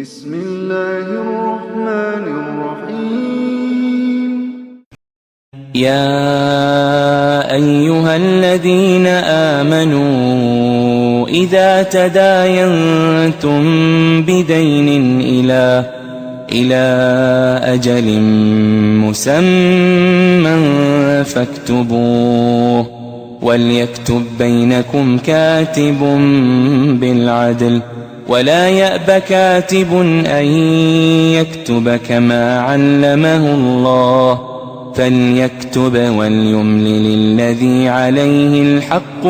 بسم الله الرحمن الرحيم. يا أيها الذين آمنوا إذا تداينتم بدين إلى أجل مسمى فاكتبوه، وليكتب بينكم كاتب بالعدل، ولا يأب كاتب أن يكتب كما علمه الله، فليكتب وليملل الذي عليه الحق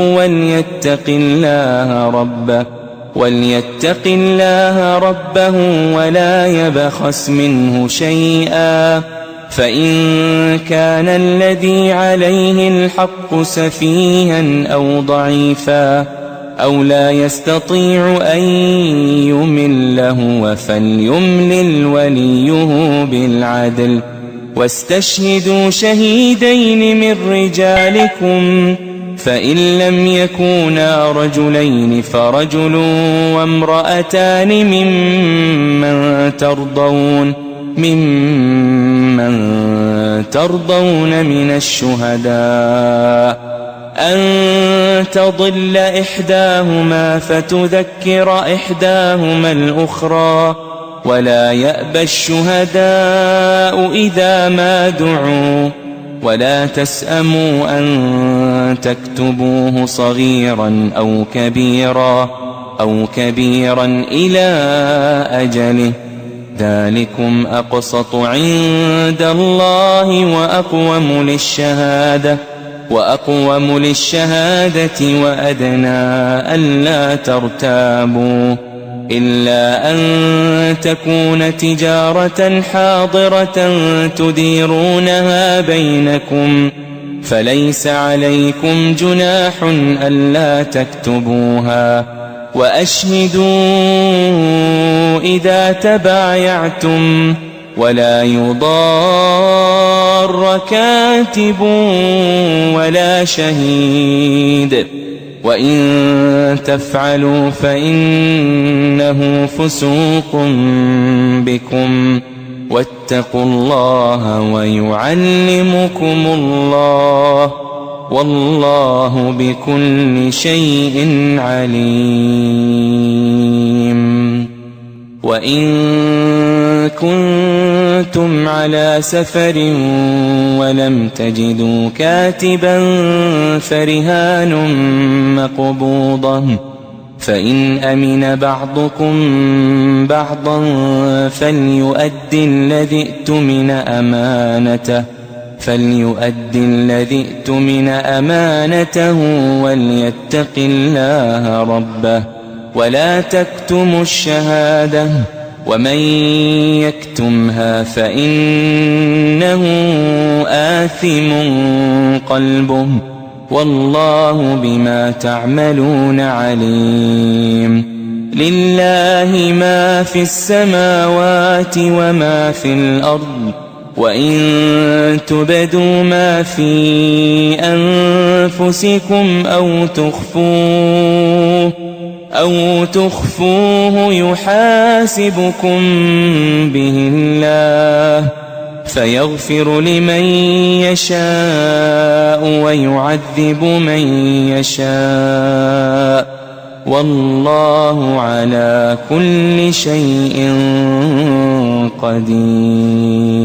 وليتق الله ربه ولا يبخس منه شيئا، فإن كان الذي عليه الحق سفيها أو ضعيفا أو لا يستطيع أن يمل هو فليملل وليه بالعدل، واستشهدوا شهيدين من رجالكم، فإن لم يكونا رجلين فرجل وامرأتان ممن ترضون من الشهداء أن تضل إحداهما فتذكر إحداهما الأخرى، ولا يأبى الشهداء إذا ما دعوا، ولا تسأموا أن تكتبوه صغيرا أو كبيرا إلى أجله، ذلكم أقسط عند الله وأقوم للشهادة وأدنى ألا ترتابوا، إلا أن تكون تجارة حاضرة تديرونها بينكم، فليس عليكم جناح ألا تكتبوها، وأشهدوا إذا تبايعتم، ولا يضار كاتب ولا شهيد، وإن تفعلوا فإنه فسوق بكم، واتقوا الله ويعلمكم الله، والله بكل شيء عليم. وإن كنتم على سفر ولم تجدوا كاتبا فرهان مقبوضة، فإن أمن بعضكم بعضا فليؤدي الذي اؤتمن أمانته وليتق الله ربه، ولا تكتموا الشهادة، ومن يكتمها فإنه آثم قلبه، والله بما تعملون عليم. لله ما في السماوات وما في الأرض، وإن تبدوا ما في أنفسكم أو تخفوه يحاسبكم به الله، فيغفر لمن يشاء ويعذب من يشاء، والله على كل شيء قدير.